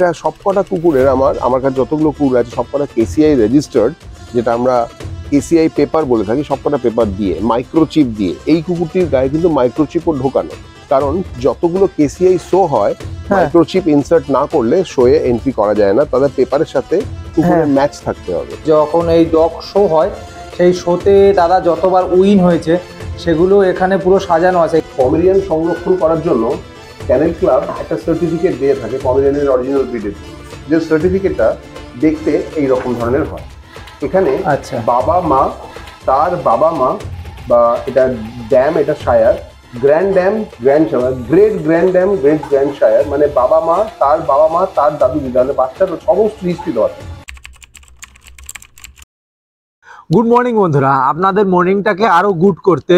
এটা সবকটা কুকুরের আমার কাছে যতগুলো কুকুর আছে সবকটা কেসিআই রেজিস্টার্ড, যেটা আমরা কেসিআই পেপার বলে থাকি, সবকটা পেপার দিয়ে মাইক্রোচিপ দিয়ে। এই কুকুরটির গায়ে কিন্তু মাইক্রোচিপও ঢোকানো, কারণ যতগুলো কেসিআই শো হয় মাইক্রোচিপ ইনসার্ট না করলে শোয়ে এন্ট্রি করা যায় না, তাদের পেপারের সাথে কুকুরের ম্যাচ থাকতে হবে। যখন এই ডগ শো হয় সেই শোতে দাদা যতবার উইন হয়েছে সেগুলো এখানে পুরো সাজানো আছে। পমেরিয়ান সংরক্ষণ করার জন্য ক্যানেল ক্লাব একটা সার্টিফিকেট দিয়ে থাকে পমেরিয়ানের অরিজিনাল ব্রিডের, যে সার্টিফিকেটটা দেখতে এই রকম ধরনের হয়। এখানে বাবা মা, তার বাবা মা, বা এটা ড্যাম, এটা sire, grand dam, grand sire, great grand dam, great grand sire, মানে বাবা মা, তার দাদু দিদা, বাচ্চার সমস্ত হিস্ট্রি দেওয়া থাকে। গুড মর্নিং বন্ধুরা, আপনাদের মর্নিংটাকে আরো গুড করতে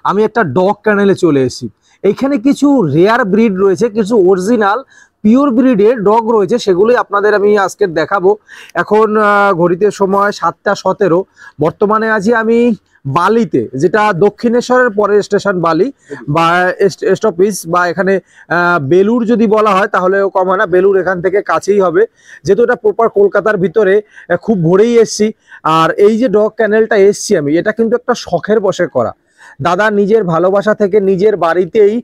আমি একটা ডগ ক্যানেলে চলে এসেছি। এইখানে কিছু রেয়ার ব্রিড রয়েছে, কিছু অরিজিনাল পিওর ব্রিডের ডগ রয়েছে, সেগুলোই আপনাদের আমি আজকে দেখাবো। এখন ঘড়িতে সময় 7টা 17। বর্তমানে আছি আমি বালিতে, যেটা দক্ষিণেশ্বরের পরের স্টেশন বালি বা স্টপিস, বা এখানে বেলুর যদি বলা হয় তাহলেও কম হয় না, বেলুর এখান থেকে কাছেই হবে, যেহেতু এটা প্রপার কলকাতার ভিতরে। খুব ভোরেই এসছি। আর এই যে ডগ ক্যানেলটা এসছি আমি, এটা কিন্তু একটা শখের বশে করা। দাদা নিজের ভালোবাসা থেকে নিজের বাড়িতেই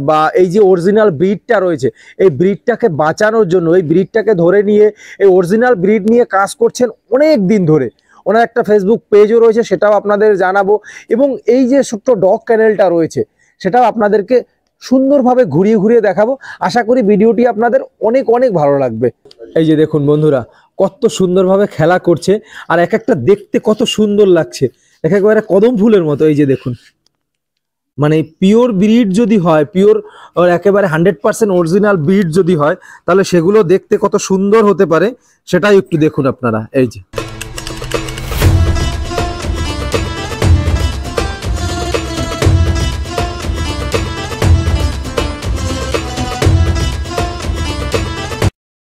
বা এই যে অরিজিনাল ব্রিডটা রয়েছে এই ব্রিডটাকে বাঁচানোর জন্য, এই ব্রিডটাকে ধরে নিয়ে এই অরিজিনাল ব্রিড নিয়ে কাজ করছেন অনেক দিন ধরে। ওনার একটা ফেসবুক পেজও রয়েছে, সেটাও আপনাদের জানাবো। এবং এই যে ছোট্ট ডগ ক্যানেলটা রয়েছে সেটাও আপনাদেরকে সুন্দরভাবে ঘুরিয়ে ঘুরিয়ে দেখাবো। আশা করি ভিডিওটি আপনাদের অনেক অনেক ভালো লাগবে। এই যে দেখুন বন্ধুরা, কত সুন্দরভাবে খেলা করছে, আর এক একটা দেখতে কত সুন্দর লাগছে, একেবারে কদম ফুলের মতো। এই যে দেখুন, মানে পিওর ব্রিড যদি হয়, পিওর একেবারে 100% অরিজিনাল ব্রিড যদি হয়, তাহলে সেগুলো দেখতে কত সুন্দর হতে পারে সেটাই একটু দেখুন আপনারা। এই যে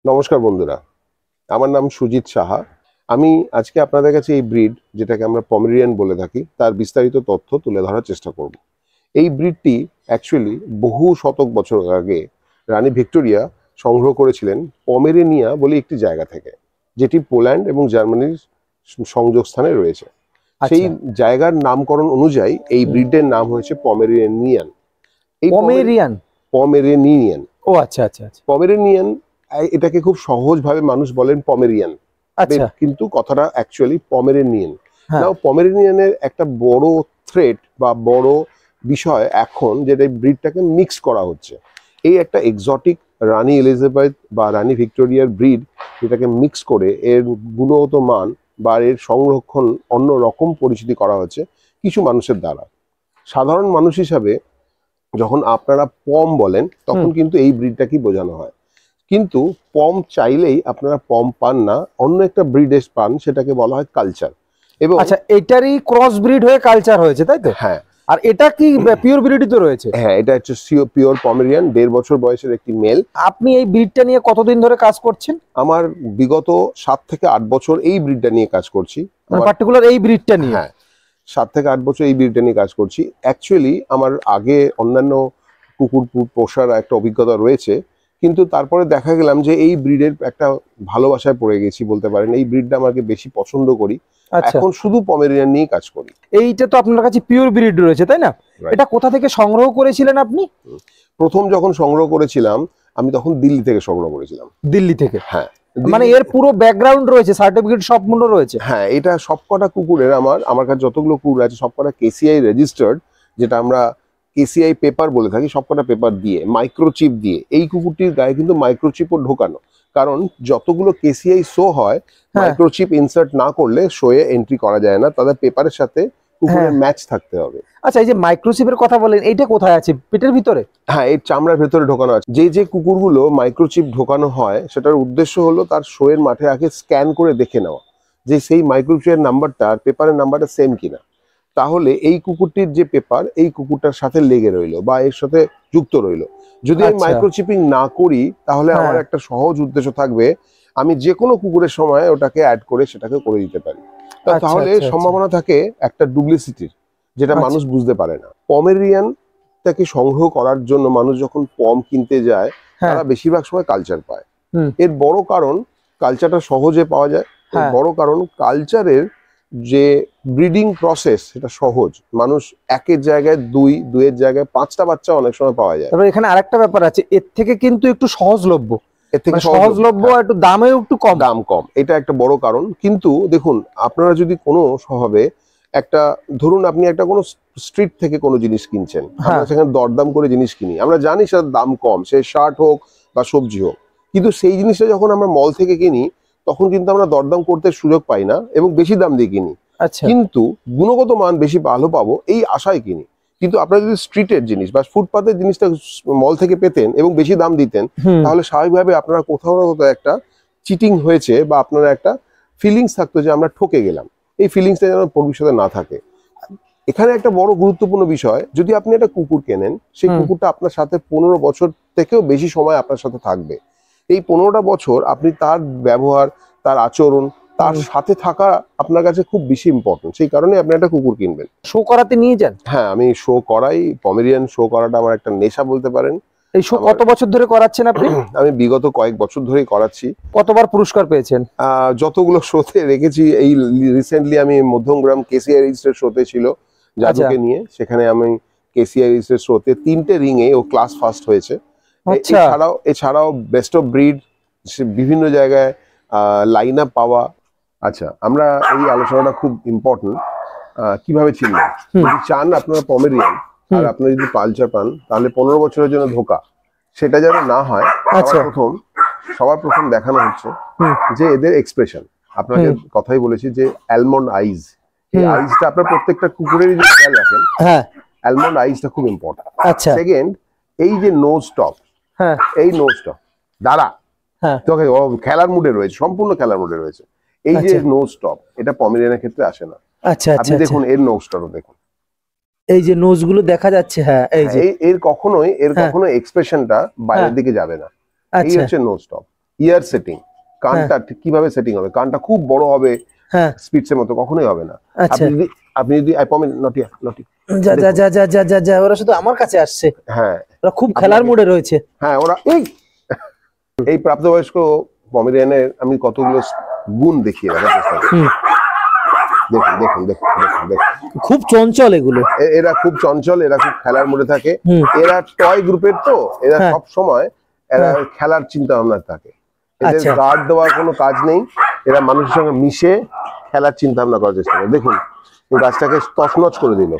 নমস্কার বন্ধুরা, আমার নাম সুজিত সাহা। আমি আজকে আপনাদের কাছে এই ব্রিড, যেটাকে আমরা পমেরিয়ান বলে থাকি, তার বিস্তারিত তথ্য তুলে ধরার চেষ্টা করব। এই ব্রিডটি অ্যাকচুয়ালি বহু শতক বছর আগে রানী ভিক্টোরিয়া সংগ্রহ করেছিলেন পমেরেনিয়া বলে একটি জায়গা থেকে, যেটি পোল্যান্ড এবং জার্মানির সংযোগ স্থানে রয়েছে। সেই জায়গার নামকরণ অনুযায়ী এই ব্রিডের নাম হয়েছে পমেরেনিয়ান। এই পমেরেনিয়ান ও আচ্ছা আচ্ছা আচ্ছা, পমেরেনিয়ান, এটাকে খুব সহজভাবে মানুষ বলেন পমেরিয়ান, কিন্তু কথাটা অ্যাকচুয়ালি পমেরেনিয়ান। নাও পমেরেনিয়ানের একটা বড় থ্রেট বা বড় বিষয় এখন, যেটা ব্রিডটাকে মিক্স করা হচ্ছে। এই একটা এক্সোটিক রানী এলিজাবেথ বা রানী ভিক্টোরিয়ার ব্রিড, যেটাকে মিক্স করে এর গুণগত মান বা এর সংরক্ষণ অন্য রকম পরিচিতি করা হচ্ছে কিছু মানুষের দ্বারা। সাধারণ মানুষ হিসাবে যখন আপনারা পম বলেন, তখন কিন্তু এই ব্রিডটাকেই বোঝানো হয়। কিন্তু পম চাইলেই আপনারা পম পান না, অন্য একটা ব্রিডের পান, সেটাকে বলা হয় কালচার। এবং আচ্ছা, এটারই ক্রস ব্রিড হয়ে কালচার হয়েছে, তাই তো? হ্যাঁ। আর এটা কি পিওর ব্রিডই তো রয়েছে? হ্যাঁ, এটা হচ্ছে পিওর পমেরিয়ান, 1.5 বছর বয়সের একটি মেল। আপনি এই ব্রিডটা নিয়ে কতদিন ধরে কাজ করছেন? আমার বিগত 7 থেকে 8 বছর এই ব্রিডটা নিয়ে কাজ করছি। পার্টিকুলার এই ব্রিডটা নিয়ে? হ্যাঁ, 7 থেকে 8 বছর এই ব্রিডটা নিয়ে কাজ করছি। অ্যাকচুয়ালি আমার আগে অন্যান্য কুকুর পোষার একটা অভিজ্ঞতা রয়েছে, কিন্তু তারপরে দেখা গেলাম যে এই ব্রিডের একটা ভালোবাসায় পড়ে গেছি বলতে পারেন। এই ব্রিডটা আমাকে বেশি পছন্দ করি, এখন শুধু পমেরিয়ান নিয়ে কাজ করি। এইটা তো আপনার কাছে পিওর ব্রিড রয়েছে, তাই না? এটা কোথা থেকে সংগ্রহ করেছিলেন আপনি? প্রথম যখন সংগ্রহ করেছিলাম আমি, তখন দিল্লি থেকে সংগ্রহ করেছিলাম। দিল্লি থেকে? হ্যাঁ। মানে এর পুরো ব্যাকগ্রাউন্ড রয়েছে, সার্টিফিকেট সব মূল্য রয়েছে? হ্যাঁ, এটা সবকটা কুকুরের, আমার কাছে যতগুলো কুকুর আছে সবকটা কেসিআই রেজিস্টার্ড, যেটা আমরা কেসিআই পেপার বলে থাকি, সবকটা পেপার দিয়ে মাইক্রোচিপ দিয়ে। এই কুকুরটির গায়ে কিন্তু মাইক্রোচিপও ঢোকানো, কারণ যতগুলো কেসিআই শো হয় মাইক্রোচিপ ইনসার্ট না করলে শোয়ে এন্ট্রি করা যায় না, তাদের পেপারের সাথে কুকুরের ম্যাচ থাকতে হবে। আচ্ছা, এই যে মাইক্রোচিপের কথা বলেন, এইটা কোথায় আছে? পেটের ভিতরে? হ্যাঁ, এই চামড়ার ভেতরে ঢোকানো আছে। যে কুকুরগুলো মাইক্রোচিপ ঢোকানো হয়, সেটার উদ্দেশ্য হলো তার শোয়ের মাঠে আগে স্ক্যান করে দেখে নেওয়া যে সেই মাইক্রোচিপের নাম্বারটা আর পেপারের নাম্বারটা সেম কিনা। তাহলে এই কুকুরটির যে পেপার এই কুকুরটার সাথে লেগে রইলো বা এর সাথে যুক্ত রইলো। যদি আমি মাইক্রোচিপিং না করি, তাহলে আমার একটা সহজ উদ্দেশ্য থাকবে, আমি যে কোনো কুকুরের সময় ওটাকে অ্যাড করে সেটাকে করে দিতে পারি। তাহলে সম্ভাবনা থাকে একটা ডুপ্লিসিটির, যেটা মানুষ বুঝতে পারে না। পমেরিয়ানটাকে সংগ্রহ করার জন্য মানুষ যখন পম কিনতে যায়, তারা বেশিরভাগ সময় কালচার পায়। এর বড় কারণ কালচারটা সহজে পাওয়া যায়, এর বড় কারণ কালচারের যে ব্রিডিং প্রসেস সেটা সহজ, মানুষ একের জায়গায় দুইয়ের জায়গায় 5টা বাচ্চা অনেক সময় পাওয়া যায়। তবে এখানে আরেকটা ব্যাপার আছে, এর থেকে কিন্তু একটু সহজলভ্য, এর থেকে সহজলভ্য, একটু দামেও একটু কম, দাম কম, এটা একটা বড় কারণ। কিন্তু দেখুন, আপনারা যদি কোনো স্বভাবে একটা, ধরুন আপনি একটা কোনো স্ট্রিট থেকে কোনো জিনিস কিনছেন, আমরা সেখানে দরদাম করে জিনিস কিনি, আমরা জানি সেটার দাম কম, সে শার্ট হোক বা সবজি হোক, কিন্তু সেই জিনিসটা যখন আমরা মল থেকে কিনি তখন কিন্তু আমরা দরদাম করতে সুযোগ পাই না এবং বেশি দাম দিয়ে কিনি। কিন্তু গুণগত মান বেশি ভালো পাবো এই আশায় কিনি। কিন্তু আপনারা যদি স্ট্রিটের জিনিস বা ফুটপাতের জিনিসটা মল থেকে পেতেন এবং বেশি দাম দিতেন, তাহলে স্বাভাবিকভাবে আপনারা কোথাও না কোথাও একটা চিটিং হয়েছে বা আপনারা একটা ফিলিংস থাকতো যে আমরা ঠকে গেলাম, এই ফিলিংসটা যেন ভবিষ্যতে না থাকে। এখানে একটা বড় গুরুত্বপূর্ণ বিষয়, যদি আপনি একটা কুকুর কেনেন, সেই কুকুরটা আপনার সাথে 15 বছর থেকেও বেশি সময় আপনার সাথে থাকবে। এই 15টা বছর আপনি তার ব্যবহার, তার আচরণ, তার সাথে থাকা আপনার কাছে খুব বেশি ইম্পর্টেন্ট, সেই কারণে আপনি একটা কুকুর কিনবেন। শো করাতে নিয়ে যান? হ্যাঁ, আমি শো করাই, পমেরিয়ান শো করাটা আমার একটা নেশা বলতে পারেন। এই শো কত বছর ধরে করাচ্ছেন আপনি? আমি বিগত কয়েক বছর ধরেই করাচ্ছি। কতবার পুরস্কার পেয়েছেন? যতগুলো শোতে রেখেছি, এই রিসেন্টলি আমি মধ্যমগ্রাম কেসিআর শোতে ছিল জাদুকে নিয়ে, সেখানে আমি কেসিআর শোতে 3টে রিংয়ে ও ক্লাস ফার্স্ট হয়েছে। এছাড়াও বেস্ট অফ ব্রিড বিভিন্ন জায়গায় লাইন আপ পাওয়া। আচ্ছা, আমরা এই আলোচনাটা খুব ইম্পর্টেন্ট, কিভাবে চিনবেন। যদি চান আপনারা পমেরিয়ান আর আপনারা যদি পালচার পান, তাহলে 15 বছরের জন্য ধোকা, সেটা যেন না হয়। সবার প্রথম দেখানো হচ্ছে যে এদের এক্সপ্রেশন। আপনাকে কথাই বলেছি যে অ্যালমন্ড আইজ, এই আইজটা আপনার প্রত্যেকটা কুকুরেরই যদি খেয়াল রাখেন, অ্যালমন্ড আইজটা খুব ইম্পর্টেন্ট। সেকেন্ড, এই যে নোজ টপ, এই নোজ টপ দাঁড়া, তোকে খেলার মুডে রয়েছে, সম্পূর্ণ খেলার মুডে রয়েছে। এই যে নোজ টপ, এটা পমেরিয়ানের ক্ষেত্রে আসে না। আপনি দেখুন এর নোজটাও দেখুন, এই যে নোজ গুলো দেখা যাচ্ছে। হ্যাঁ, এই যে এর কখনোই এক্সপ্রেশনটা বাইরের দিকে যাবে না। এই হচ্ছে নোজ টপ। ইয়ার সেটিং, কানটা কিভাবে সেটিং হবে, কানটা খুব বড় হবে, স্পিটসের মতো কখনোই হবে না। আপনি যদি যা যা যা যা যা যা যা, ওরা শুধু আমার কাছে আসছে। হ্যাঁ, ওরা খুব খেলার মুডে রয়েছে। হ্যাঁ, ওরা এই প্রাপ্তবয়স্ক পমেরিয়ানের আমি কতগুলো গুণ দেখিয়ে রাখার চেষ্টা করি। দেখুন দেখুন দেখুন দেখুন দেখুন, খুব চঞ্চল এগুলো, এরা খুব চঞ্চল, এরা খুব খেলার মুডে থাকে। এরা টয় গ্রুপের, তো এরা সব সময় এরা খেলার চিন্তা ভাবনা থাকে, এদের গার্ড দেওয়ার কোনো কাজ নেই, এরা মানুষের সঙ্গে মিশে খেলার চিন্তা ভাবনা করার চেষ্টা করে। দেখুন গাছটাকে তছনছ করে দিল।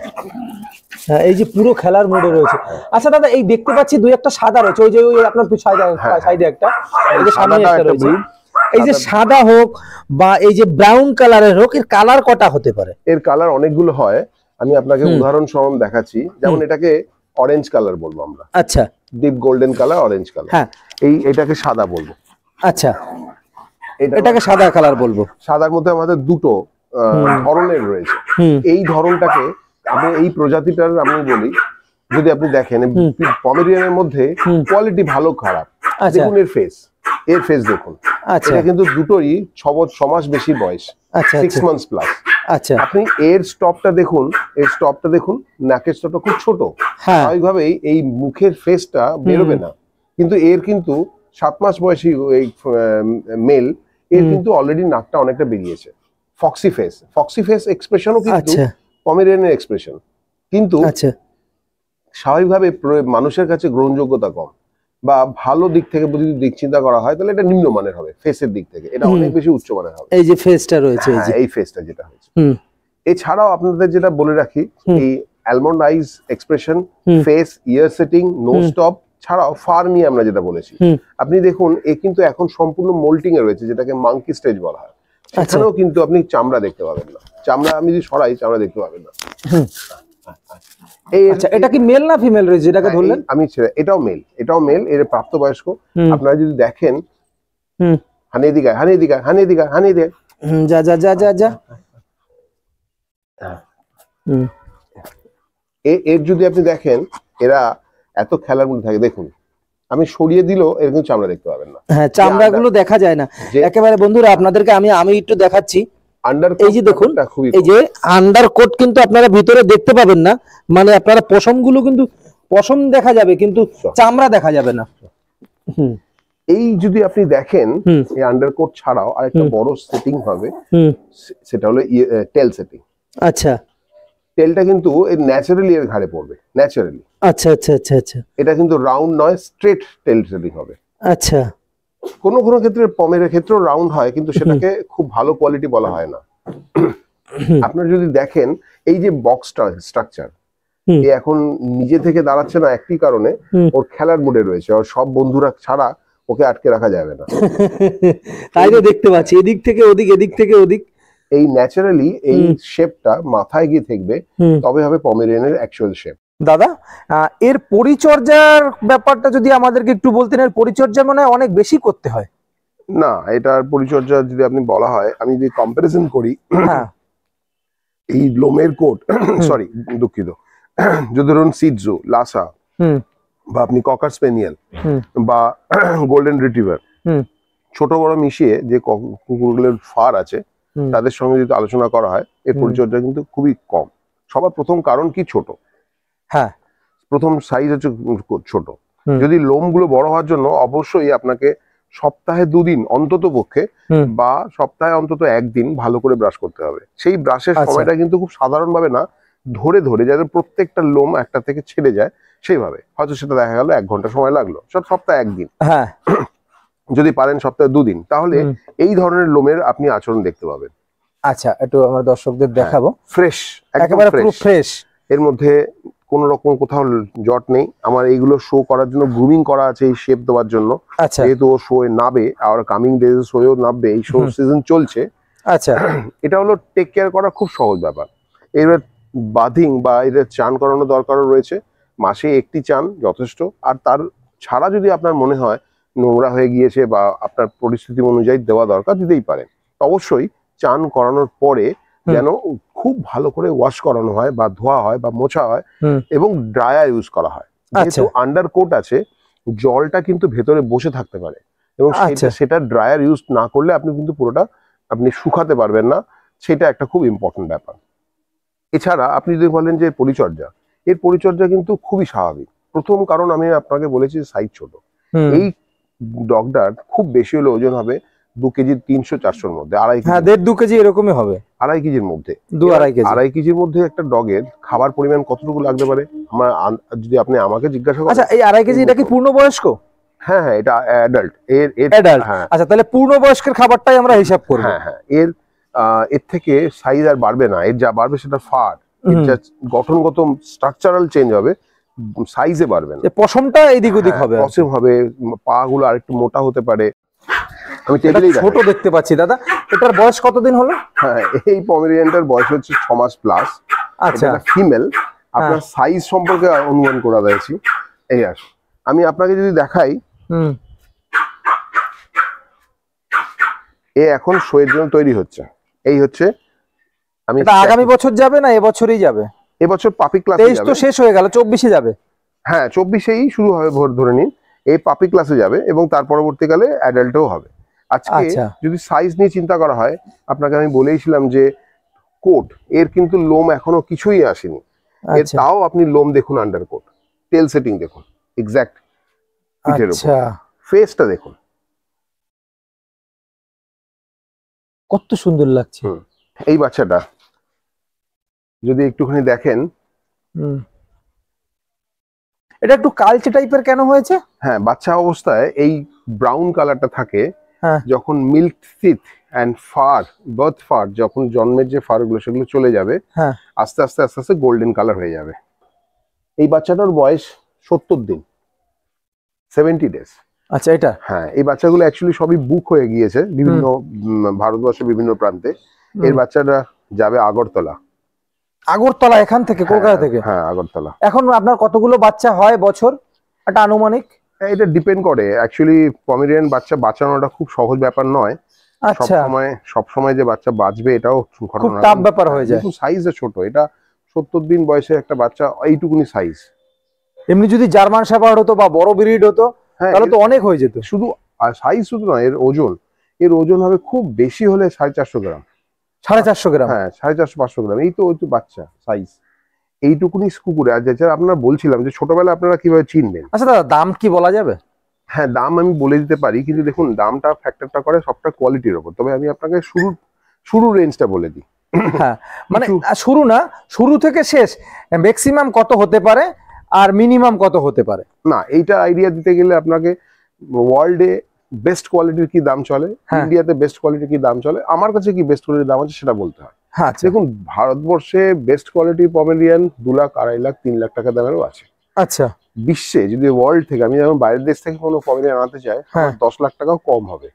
এই যে পুরো খেলার মোডে রয়েছে। আচ্ছা দাদা, এই দেখতে পাচ্ছি দুই একটা সাদা রয়েছে, ওই যে আপনার সাইডে একটা, এই যে সামনে একটা রয়েছে। এই যে সাদা হোক বা এই যে ব্রাউন কালারের হোক, এর কালার কটা হতে পারে? এর কালার অনেকগুলো হয়, আমি আপনাকে উদাহরণ সহ দেখাচ্ছি। যেমন এটাকে অরেঞ্জ কালার বলবো আমরা। আচ্ছা, deep golden colour, orange colour. হ্যাঁ, এটাকে সাদা বলবো। আচ্ছা, এটাকে সাদা কালার বলবো। সাদার মধ্যে আমাদের দুটো ধরনের রয়েছে। এই ধরনটাকে আপনি, এই প্রজাতিটার আমি বলি, যদি আপনি দেখেন পমেরিয়ানের মধ্যে কোয়ালিটি ভালো খারাপ, দেখুন এর ফেস দেখুন। এটা কিন্তু দুটোরই 6 মাস বেশি বয়স, 6 মান্থস প্লাস। আচ্ছা, আপনি এর স্টপটা দেখুন, নাকের স্টপটা খুব ছোট, স্বাভাবিকভাবেই এই মুখের ফেসটা বেরোবে না। কিন্তু এর কিন্তু 7 মাস বয়সী এই মেল, এর কিন্তু অলরেডি নাকটা অনেকটা বেরিয়েছে। ফক্সি ফেস এক্সপ্রেশনও কিন্তু পমেরিয়ানের এক্সপ্রেশন, কিন্তু স্বাভাবিকভাবে মানুষের কাছে গ্রহণযোগ্যতা কম, বা ভালো দিক থেকে যদি দিক চিন্তা করা হয় তাহলে এটা নিম্নমানের হবে। ফেসের দিক থেকে এটা অনেক বেশি উচ্চমানের হবে। এই যে ফেসটা রয়েছে, এই ফেসটা যেটা হয়েছে। এছাড়াও আপনাদের যেটা বলে রাখি, এই অ্যালমন্ড আইজ এক্সপ্রেশন, ফেস, ইয়ার সেটিং, নোজ টপ ছাড়াও ফার নিয়ে আমরা যেটা বলেছি, আপনি দেখুন এ কিন্তু এখন সম্পূর্ণ মোল্টিং এ রয়েছে, যেটাকে মাঙ্কি স্টেজ বলা হয়। সেখানেও কিন্তু আপনি চামড়া দেখতে পাবেন না, চামড়া আমি যদি সরাই চামড়া দেখতে পাবেন না। এটা কি মেল না ফিমেল রয়েছে যেটাকে ধরলেন? আমি এটাও মেল, এর প্রাপ্তবয়স্ক। আপনারা যদি দেখেন, হানি দিকে যা যা যা যা যা, এর যদি আপনি দেখেন, এরা এত খেলার মধ্যে থাকে। দেখুন আমি সরিয়ে দিলেও এর কিন্তু চামড়া দেখতে পাবেন না। হ্যাঁ, চামড়াগুলো দেখা যায় না একেবারে। বন্ধুরা আপনাদেরকে আমি একটু দেখাচ্ছি। এই যে দেখুন, এই যে আন্ডারকোট কিন্তু আপনারা ভিতরে দেখতে পাবেন না, মানে আপনারা পশমগুলো কিন্তু পশম দেখা যাবে কিন্তু চামড়া দেখা যাবে না। এই যদি আপনি দেখেন এই আন্ডারকোট ছাড়াও আরেকটা বড় সেটিং হবে, সেটা হলো টেল সেটিং। আচ্ছা, টেলটা কিন্তু এর ন্যাচারালি এর ঘাড়ে পড়বে, ন্যাচারালি। আচ্ছা আচ্ছা আচ্ছা আচ্ছা, এটা কিন্তু রাউন্ড নয়, স্ট্রেট টেল সেটিং হবে। আচ্ছা, কোনো কোনো ক্ষেত্রে পমের ক্ষেত্রেও রাউন্ড হয়, কিন্তু সেটাকে খুব ভালো কোয়ালিটি বলা হয় না। আপনার যদি দেখেন এই যে বক্সটা স্ট্রাকচার, এ এখন নিজে থেকে দাঁড়াচ্ছে না একটি কারণে, ওর খেলার মুডে রয়েছে, ওর সব বন্ধুরা ছাড়া ওকে আটকে রাখা যাবে না। তাই তো দেখতে পাচ্ছি, এদিক থেকে ওদিক, এদিক থেকে ওদিক। এই ন্যাচারালি এই শেপটা মাথায় গিয়ে থাকবে, তবে হবে পমেরিয়ানের অ্যাকচুয়াল শেপ। দাদা, এর পরিচর্যার ব্যাপারটা যদি আমাদেরকে একটু বলতেন। এর পরিচর্যা মানে অনেক বেশি করতে হয়? না, এটার পরিচর্যা যদি আপনি বলা হয়, আমি যদি কম্পারিজন করি, এই লোমের কোট, সরি দুঃখিত, যদি ধরুন সিটজু, লাসা, বা আপনি ককার স্পেনিয়েল বা গোল্ডেন রিট্রিভার, ছোট বড় মিশিয়ে যে কুকুরগুলোর ফার আছে তাদের সঙ্গে যদি আলোচনা করা হয়, এর পরিচর্যা কিন্তু খুবই কম। সবার প্রথম কারণ কি? ছোট। হ্যাঁ, প্রথম সাইজ হচ্ছে ছোট। যদি লোমগুলো বড় হওয়ার জন্য অবশ্যই আপনাকে সপ্তাহে 2 দিন অন্তত পক্ষে বা সপ্তাহে অন্তত 1 দিন ভালো করে ব্রাশ করতে হবে। সেই ব্রাশের সময়টা কিন্তু খুব সাধারণভাবে না, ধরে ধরে যাতে প্রত্যেকটা লোম একটা থেকে ছেড়ে যায় সেইভাবে। হয়তো সেটা দেখা গেল 1 ঘন্টা সময় লাগলো, সপ্তাহে 1 দিন। হ্যাঁ, যদি পারেন সপ্তাহে 2 দিন, তাহলে এই ধরনের লোমের আপনি আচরণ দেখতে পাবেন। আচ্ছা, একটু আমার দর্শকদের দেখাবো। ফ্রেশ, একেবারে পুরো ফ্রেশ। এর মধ্যে কোন রকম কোথাও জট নেই। আমার এইগুলো শো করার জন্য গ্রুমিং করা আছে, এই শেপ দেওয়ার জন্য। যেহেতু ও শোয়ে নাবে, আর কামিং ডেজ শোয়েও নামবে, এই শো সিজন চলছে। আচ্ছা, এটা হলো টেক কেয়ার করা খুব সহজ ব্যাপার। এবার বাথিং বা এদের চান করানো দরকারও রয়েছে, মাসে 1টি চান যথেষ্ট। আর তার ছাড়া যদি আপনার মনে হয় নোংরা হয়ে গিয়েছে বা আপনার পরিস্থিতি অনুযায়ী দেওয়া দরকার, দিতেই পারেন। অবশ্যই চান করানোর পরে যেন খুব ভালো করে ওয়াশ করানো হয় বা ধোয়া হয় বা মোছা হয় এবং ড্রায়ার ইউজ করা হয়। যেহেতু আন্ডারকোট আছে, জলটা কিন্তু ভেতরে বসে থাকতে পারে এবং সেটা ড্রায়ার ইউজ না করলে আপনি কিন্তু পুরোটা আপনি শুকাতে পারবেন না। সেটা একটা খুব ইম্পর্টেন্ট ব্যাপার। এছাড়া আপনি যদি বলেন যে পরিচর্যা, এর পরিচর্যা কিন্তু খুবই স্বাভাবিক। প্রথম কারণ আমি আপনাকে বলেছি সাইজ ছোট। এই ডগটার খুব বেশি হলে ওজন হবে 2 কেজি 300-400 মধ্যে, 2.5 কেজি। হ্যাঁ, 1.5-2 কেজি এরকমই হবে, 2.5 কেজির মধ্যে। 2-2.5 কেজি। 2.5 কেজির মধ্যে একটা ডগের খাবার পরিমাণ কতটুকু লাগতে পারে আমার যদি আপনি আমাকে জিজ্ঞাসা করেন। আচ্ছা, এই 2.5 কেজি এটা কি পূর্ণবয়স্ক? হ্যাঁ হ্যাঁ, এটা অ্যাডাল্ট। অ্যাডাল্ট। আচ্ছা, তাহলে পূর্ণবয়স্কের খাবারটাই আমরা হিসাব করব। হ্যাঁ হ্যাঁ, এর থেকে সাইজ আর বাড়বে না। এর যা বাড়বে সেটা ফার, এর যা গঠনগত স্ট্রাকচারাল চেঞ্জ হবে, সাইজে বাড়বে না। পশমটা এদিক ওদিক হবে, পশম হবে, পা গুলো আরেকটু মোটা হতে পারে। আমি ছোট দেখতে পাচ্ছি। দাদা, এটার বয়স কতদিন হলো? হ্যাঁ, এই পমেরিয়ানটার বয়স হচ্ছে 6 মাস প্লাস। আচ্ছা, ফিমেল। আপনার সাইজ সম্পর্কে অনুমান করা দিয়েছি। এই আসো, আমি আপনাকে যদি দেখাই, এ এখন শোয়ের জন্য তৈরি হচ্ছে। এই হচ্ছে, আমি আগামী বছর যাবে না এবছরই যাবে? এবছর পাপি ক্লাসে যাবে। 23 তো শেষ হয়ে গেল, 24-এ যাবে। হ্যাঁ, 24-এই শুরু হবে, ভোর ধরে নিন। এই পাপি ক্লাসে যাবে এবং তার পরবর্তীকালে অ্যাডাল্টও হবে। আজকে যদি সাইজ নিয়ে চিন্তা করা হয়, আপনাকে আমি বলেইছিলাম যে কোট, এর কিন্তু লোম এখনো কিছুই আসেনি। এর তাও আপনি লোম দেখুন, আন্ডারকোট, টেল সেটিং দেখুন, এক্স্যাক্ট পিঠের উপর। ফেসটা দেখুন কত সুন্দর লাগছে। এই বাচ্চাটা যদি একটুখানি দেখেন, এটা একটু কালচে টাইপের কেন হয়েছে? হ্যাঁ, বাচ্চা অবস্থায় এই ব্রাউন কালারটা থাকে। যখন milk teeth and fur, birth fur, যখন জন্মের যে ফার গুলো সেগুলো চলে যাবে, আস্তে আস্তে আস্তে আস্তে গোল্ডেন কালার হয়ে যাবে। এই বাচ্চাটার বয়স 70 দিন, 70 ডেজ। আচ্ছা, এটা হ্যাঁ, এই বাচ্চাগুলো অ্যাকচুয়ালি সবই বুক হয়ে গিয়েছে বিভিন্ন ভারতবর্ষের বিভিন্ন প্রান্তে। এর বাচ্চাটা যাবে আগরতলা। আগরতলা এখান থেকে, কলকাতা থেকে? হ্যাঁ, আগরতলা। এখন আপনার কতগুলো বাচ্চা হয় বছর, একটা আনুমানিক? এটা ডিপেন্ড করে। অ্যাকচুয়ালি পমেরিয়ান বাচ্চা বাঁচানোটা খুব সহজ ব্যাপার নয়। সব সময় যে বাচ্চা বাঁচবে এটাও খুব টাফ ব্যাপার হয়ে যায়। সাইজে ছোট, এটা 70 দিন বয়সে একটা বাচ্চা, এইটুকুনি সাইজ। এমনি যদি জার্মান শেপার্ড হতো বা বড় ব্রিড হতো তাহলে তো অনেক হয়ে যেত। শুধু সাইজ শুধু নয়, এর ওজন হবে খুব বেশি হলে 450 গ্রাম। 450 গ্রাম? হ্যাঁ, 450-500 গ্রাম। এই তো বাচ্চা সাইজ এইটুকুনি কুকুরে। আর যেটা আপনারা বলছিলাম যে ছোটবেলায় আপনারা কিভাবে চিনবেন। আচ্ছা দাদা, দাম কি বলা যাবে? হ্যাঁ, দাম আমি বলে দিতে পারি, কিন্তু দেখুন দামটা ফ্যাক্টরটা করে সবটা কোয়ালিটির উপর। তবে আমি আপনাকে শুরু রেঞ্জটা বলে দিই। হ্যাঁ, মানে শুরু না, শুরু থেকে শেষ ম্যাক্সিমাম কত হতে পারে আর মিনিমাম কত হতে পারে? না, এইটা আইডিয়া দিতে গেলে আপনাকে ওয়ার্ল্ডে বেস্ট কোয়ালিটির কি দাম চলে, ইন্ডিয়াতে বেস্ট কোয়ালিটির কি দাম চলে, আমার কাছে কি বেস্ট কোয়ালিটির দাম আছে সেটা বলতে হয়। হ্যাঁ, দেখুন ভারতবর্ষে বেস্ট কোয়ালিটির পমেরিয়ান 2 লাখ, 2.5 লাখ, 3 লাখ টাকা দামেরও আছে। আচ্ছা, বিশ্বে যদি ওয়ার্ল্ড থেকে আমি যখন বাইরের দেশ থেকে কোনো পমেরিয়ান আনতে চাই, 10 লাখ টাকাও কম হবে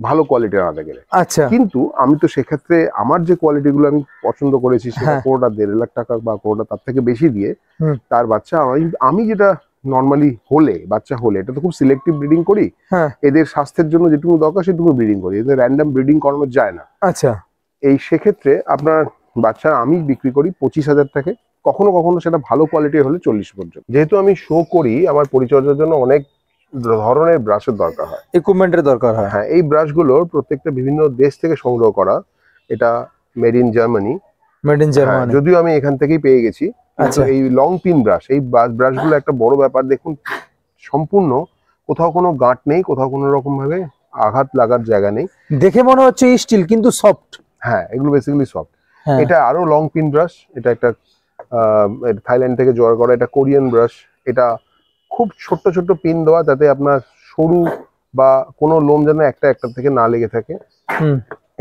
ভালো কোয়ালিটির আনতে গেলে। আচ্ছা, কিন্তু আমি তো সেক্ষেত্রে আমার যে কোয়ালিটি গুলো আমি পছন্দ করেছি সেটা কোনোটা 1.5 লাখ টাকা বা কোনোটা তার থেকে বেশি দিয়ে তার বাচ্চা আমি যেটা নর্মালি বাচ্চা হলে এটা তো খুব সিলেক্টিভ ব্রিডিং করি, এদের স্বাস্থ্যের জন্য যেটুকু দরকার সেটুকু ব্রিডিং করি, এদের র্যান্ডম ব্রিডিং করানো যায় না। আচ্ছা, এই সেক্ষেত্রে আপনার বাচ্চা আমি বিক্রি করি 25,000 থেকে, কখনো কখনো সেটা ভালো কোয়ালিটি হলে 40 পর্যন্ত। যেহেতু আমি শো করি, আমার পরিচর্যার জন্য অনেক ধরনের ব্রাশের দরকার হয়, ইকুইপমেন্টের দরকার হয়। হ্যাঁ, এই ব্রাশগুলোর প্রত্যেকটা বিভিন্ন দেশ থেকে সংগ্রহ করা, এটা মেড ইন জার্মানি, যদিও আমি এখান থেকেই পেয়ে গেছি। এই লং পিন ব্রাশ, এই ব্রাশগুলো একটা বড় ব্যাপার। দেখুন সম্পূর্ণ কোথাও কোনো গাঁট নেই, কোথাও কোনো রকম ভাবে আঘাত লাগার জায়গা নেই, দেখে মনে হচ্ছে স্টিল কিন্তু সফট। হ্যাঁ, এগুলো বেসিক্যালি সফট। এটা আরো লং পিন ব্রাশ, এটা একটা থাইল্যান্ড থেকে জোগাড় করা, এটা কোরিয়ান ব্রাশ। এটা খুব ছোট্ট ছোট্ট পিন দেওয়া যাতে আপনার সরু বা কোনো লোম যেন একটা থেকে না লেগে থাকে।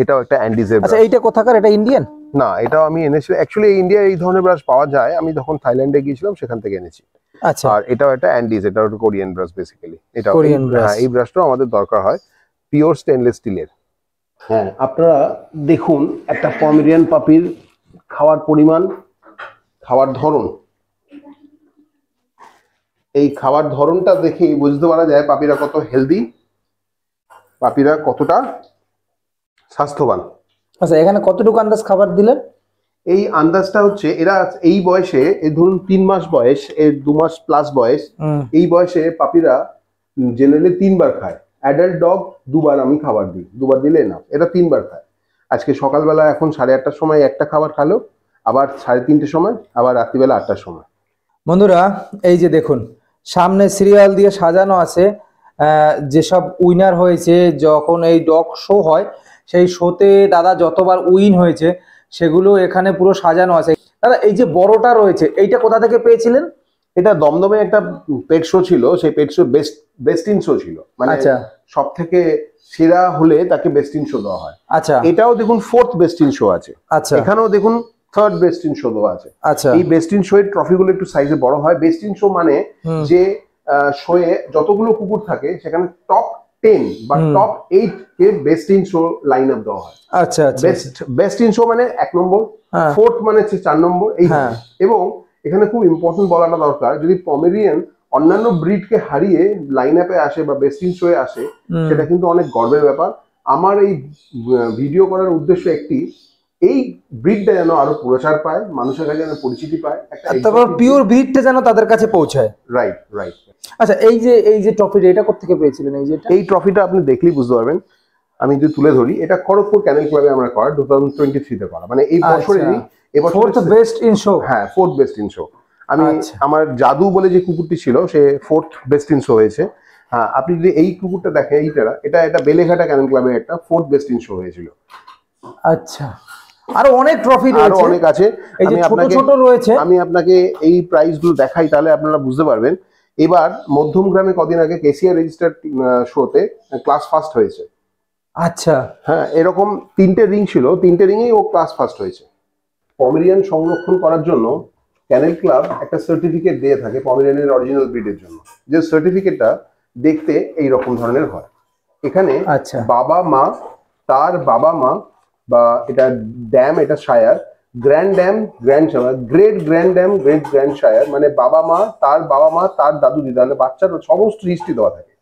এটাও একটা অ্যান্ডিজের। আচ্ছা, এইটা কোথাকার? এটা ইন্ডিয়ান? না, এটাও আমি এনেছি। অ্যাকচুয়ালি ইন্ডিয়ায় এই ধরনের ব্রাশ পাওয়া যায়, আমি যখন থাইল্যান্ডে গিয়েছিলাম সেখান থেকে এনেছি। আচ্ছা, আর এটাও একটা অ্যান্ডিজ, এটাও একটা কোরিয়ান ব্রাশ বেসিক্যালি। এটা কোরিয়ান ব্রাশ। হ্যাঁ, এই ব্রাশটাও আমাদের দরকার হয় পিওর স্টেনলেস স্টিলের। হ্যাঁ, আপনারা দেখুন একটা পমেরিয়ান পাপির খাওয়ার পরিমাণ, খাওয়ার ধরন, এই খাওয়ার ধরনটা দেখেই বুঝতে পারা যায় পাপিরা কত হেলদি, পাপিরা কতটা স্বাস্থ্যবান। আচ্ছা, এখানে কতটুকু আন্দাজ খাবার দিলেন? এই আন্দাজটা হচ্ছে এরা এই বয়সে, এই ধরুন 3 মাস বয়স, এর 2 মাস প্লাস বয়স, এই বয়সে পাপিরা জেনারেলি 3 বার খায়। অ্যাডাল্ট ডগ 2 বার আমি খাবার দিই, 2 বার দিলে না, এটা 3 বার খায়। আজকে সকালবেলা এখন 8:30টার সময় একটা খাবার খালো, আবার 3:30টার সময়, আবার রাত্রিবেলা 8টার সময়। বন্ধুরা এই যে দেখুন সামনে সিরিয়াল দিয়ে সাজানো আছে, যেসব উইনার হয়েছে যখন এই ডগ শো হয় সেই শোতে দাদা যতবার উইন হয়েছে সেগুলো এখানে পুরো সাজানো আছে। দাদা এই যে বড়টা রয়েছে এইটা কোথা থেকে পেয়েছিলেন? এটা দমদমে একটা পেট শো ছিল, সেই পেট শো বেস্ট ইন শো ছিল, মানে সব থেকে সেরা হলে তাকে বেস্ট ইন শো দেওয়া হয়। আচ্ছা, এটাও দেখুন 4th বেস্ট ইন শো আছে। আচ্ছা, এখানেও দেখুন 3rd বেস্ট ইন শো দেওয়া আছে। আচ্ছা, এই বেস্ট ইন শো এর ট্রফিগুলো একটু সাইজে বড় হয়। বেস্ট ইন শো মানে যে শোয়ে যতগুলো কুকুর থাকে সেখানে টপ 10 বা top 8 K best in show line up দেওয়া হয়। আচ্ছা, বেস্ট ইন শো মানে 1 নম্বর, 4th মানে 4 নম্বর, এই। এবং এখানে খুব ইম্পর্টেন্ট বলাটা দরকার, যদি পমেরিয়ান অন্যান্য ব্রিডকে হারিয়ে লাইন আপে আসে বা বেস্ট ইন শোয়ে আসে, সেটা কিন্তু অনেক গর্বের ব্যাপার। আমার এই ভিডিও করার উদ্দেশ্য একটি, এই ব্রিডটা যেন আরো প্রচার পায়, মানুষের কাছে যেন পরিচিতি পায়, তারপর পিওর ব্রিডটা যেন তাদের কাছে পৌঁছায়। Right, right. আচ্ছা, এই যে ট্রফিটা এটা কোথা থেকে পেয়েছিলেন? এই ট্রফিটা আপনি দেখলেই বুঝতে পারবেন। আমি যদি তুলে ধরি, এটা খড়গপুর ক্যানেল ক্লাবে আমরা করা, 2023 তে করা, মানে এই বছরেরই। এবার 4th বেস্ট ইন শো। হ্যাঁ, 4th বেস্ট ইন শো। আমি আমার জাদু বলে যে কুকুরটি ছিল সে 4th বেস্ট ইন শো হয়েছে। হ্যাঁ, আপনি যদি এই কুকুরটা দেখেন, এটা বেলেঘাটা ক্যানেল ক্লাবে একটা 4th বেস্ট ইন শো হয়েছিল। আচ্ছা, আরো অনেক ট্রফি রয়েছে, আরো অনেক আছে। এই যে ছোট ছোট রয়েছে, আমি আপনাকে এই প্রাইজ গুলো দেখাই, তাহলে আপনারা বুঝতে পারবেন। এবার মধ্যমগ্রামে কদিন আগে কেসিআর রেজিস্টার্ড শোতে ক্লাস ফার্স্ট হয়েছে। আচ্ছা, হ্যাঁ, এরকম 3টে রিং ছিল, 3টে রিংয়েই ও ক্লাস ফার্স্ট হয়েছে। পমেরিয়ান সংরক্ষণ করার জন্য ক্যানেল ক্লাব একটা সার্টিফিকেট দিয়ে থাকে পমেরিয়ানের অরিজিনাল ব্রিডের জন্য, যে সার্টিফিকেটটা দেখতে এই রকম ধরনের হয়। এখানে বাবা মা, তার বাবা মা, বা এটা ড্যাম, এটা sire, grand dam, grand sire, great grand dam, great grand sire, মানে বাবা মা, তার দাদু দিদা, মানে বাচ্চার সমস্ত হিস্ট্রি দেওয়া থাকে।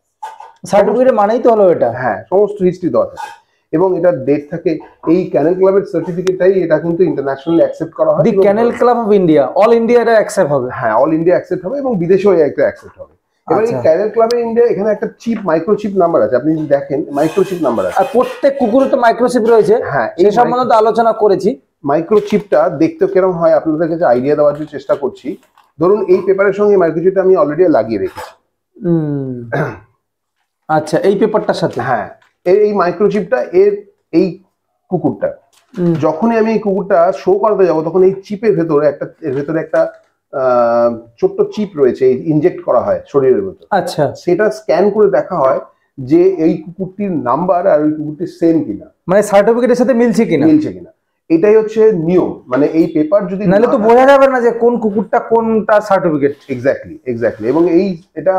সার্টিফিকেট মানেই তো হলো এটা। হ্যাঁ, সমস্ত হিস্ট্রি দেওয়া থাকে এবং এটা ডেট থাকে। এই ক্যানেল ক্লাবের সার্টিফিকেটটাই এটা কিন্তু ইন্টারন্যাশনালি অ্যাকসেপ্ট করা হয়। The kennel club of India, all India এটা অ্যাকসেপ্ট হবে। হ্যাঁ, অল ইন্ডিয়া অ্যাকসেপ্ট হবে এবং বিদেশেও এটা অ্যাকসেপ্ট হবে। এবার এই ক্যানেল ক্লাবের ইন্ডিয়া এখানে একটা চিপ, মাইক্রোচিপ নাম্বার আছে, আপনি যদি দেখেন মাইক্রোচিপ নাম্বার আছে। আর প্রত্যেক কুকুরে তো মাইক্রোচিপ রয়েছে। হ্যাঁ, এই সম্বন্ধে তো আলোচনা করেছি। মাইক্রোচিপটা দেখতে কিরকম হয় আপনাদের কাছে আইডিয়া দেওয়ার জন্য চেষ্টা করছি। ধরুন এই পেপারের সঙ্গে মাইক্রোচিপটা আমি অলরেডি লাগিয়ে রেখেছি। আচ্ছা, এই পেপারটার সাথে? হ্যাঁ, এই মাইক্রোচিপটা এই কুকুরটা, যখনই আমি এই কুকুরটা শো করাতে যাবো তখন এই চিপের ভেতরে একটা ছোট্ট চিপ রয়েছে, ইনজেক্ট করা হয় শরীরের ভেতর। আচ্ছা, সেটা স্ক্যান করে দেখা হয় যে এই কুকুরটির নাম্বার আর ওই কুকুরটির সেম কিনা, মানে সার্টিফিকেটের সাথে মিলছে কিনা। এটাই হচ্ছে নিয়ম। মানে এই পেপার যদি নাহলে তো বোঝা যাবে না যে কোন কুকুরটা কোনটা সার্টিফিকেট। এক্স্যাক্টলি। এবং এটা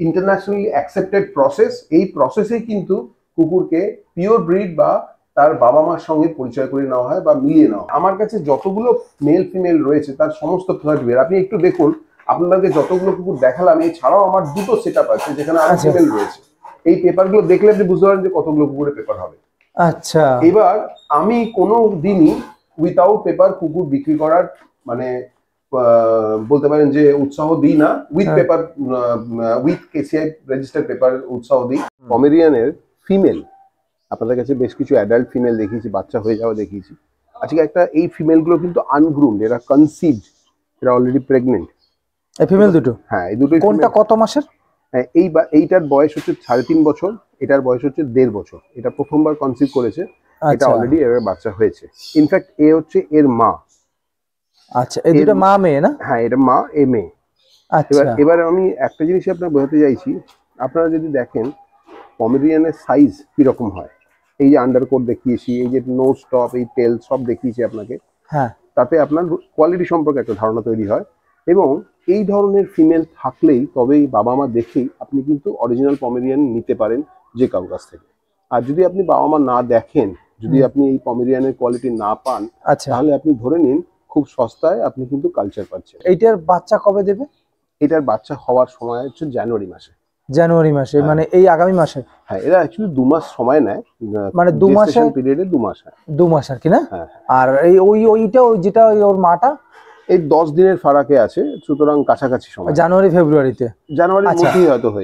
ইন্টারন্যাশনালি অ্যাকসেপ্টেড প্রসেস। এই প্রসেসে কিন্তু কুকুরকে পিওর ব্রিড বা তার বাবা মার সঙ্গে পরিচয় করে নেওয়া হয় বা মিলিয়ে নেওয়া হয়। আমার কাছে যতগুলো মেল ফিমেল রয়েছে তার সমস্ত সার্টিফিকেট আপনি একটু দেখুন। আপনাদেরকে যতগুলো কুকুর দেখালাম এছাড়াও আমার দুটো সেটআপ আছে যেখানে আরো ফিমেল রয়েছে। এই পেপারগুলো দেখলে আপনি বুঝতে পারেন যে কতগুলো কুকুরের পেপার হবে। আচ্ছা, এবার আমি কোনো দিনই উইথাউট পেপার কুকুর বিক্রি করার মানে বলতে পারেন যে উৎসাহ দিই না। With paper, with KCI registered paper উৎসাহ দিই। পমেরিয়ানের ফিমেল আপনাদের কাছে বেশ কিছু অ্যাডাল্ট ফিমেল দেখিয়েছি, বাচ্চা হয়ে যাওয়া দেখিয়েছি। আজকে এই ফিমেলগুলো কিন্তু আনগ্রুমড, এরা কনসিভড, এরা অলরেডি প্রেগনেন্ট। এই ফিমেল দুটো? হ্যাঁ, এই দুটোই। কোনটা কত মাসের? হ্যাঁ, এইটার বয়স হচ্ছে 3.5 বছর, এটার বয়স হচ্ছে 1.5 বছর। এটা প্রথমবার কনসিভ করেছে, এটা অলরেডি এর বাচ্চা হয়েছে। ইনফ্যাক্ট এ হচ্ছে এর মা। আচ্ছা, এই দুটো মা মেয়ে না? হ্যাঁ, এটা মা, এ মেয়ে। আচ্ছা, এবার আমি একটা জিনিস আপনার বোঝাতে চাইছি। আপনারা যদি দেখেন পমেরিয়ানের সাইজ কিরকম হয়, এই যে আন্ডারকোট দেখিয়েছি, এই যে নোজ টপ, এই টেল সব দেখিয়েছি আপনাকে। হ্যাঁ, তাতে আপনার কোয়ালিটি সম্পর্কে একটা ধারণা তৈরি হয়। এবং এই ধরনের ফিমেল থাকলেই তবেই বাবা মা দেখেই আপনি কিন্তু অরিজিনাল পমেরিয়ান নিতে পারেন যে কারোর কাছ থেকে। আর যদি আপনি বাবা মা না দেখেন, যদি আপনি এই পমেরিয়ানের কোয়ালিটি না পান, তাহলে আপনি ধরে নিন খুব সস্তায় আপনি কিন্তু কালচার পাচ্ছেন। এইটার বাচ্চা কবে দেবে? এটার বাচ্চা হওয়ার সময় হচ্ছে জানুয়ারি মাসে। জানুয়ারি মাসে? মানে এই আগামী মাসে? হ্যাঁ, এরা অ্যাকচুয়ালি 2 মাস সময় নেয়, মানে 2 মাসের পিরিয়ডে 2 মাস। হ্যাঁ, 2 মাস আর কি না? হ্যাঁ। আর এই ওইটা যেটা ওর মাটা এই 10 দিনের ফারাকে আছে, সুতরাং কাছাকাছি সময়, জানুয়ারি ফেব্রুয়ারিতে, জানুয়ারির মধ্যেই হয়তো হয়ে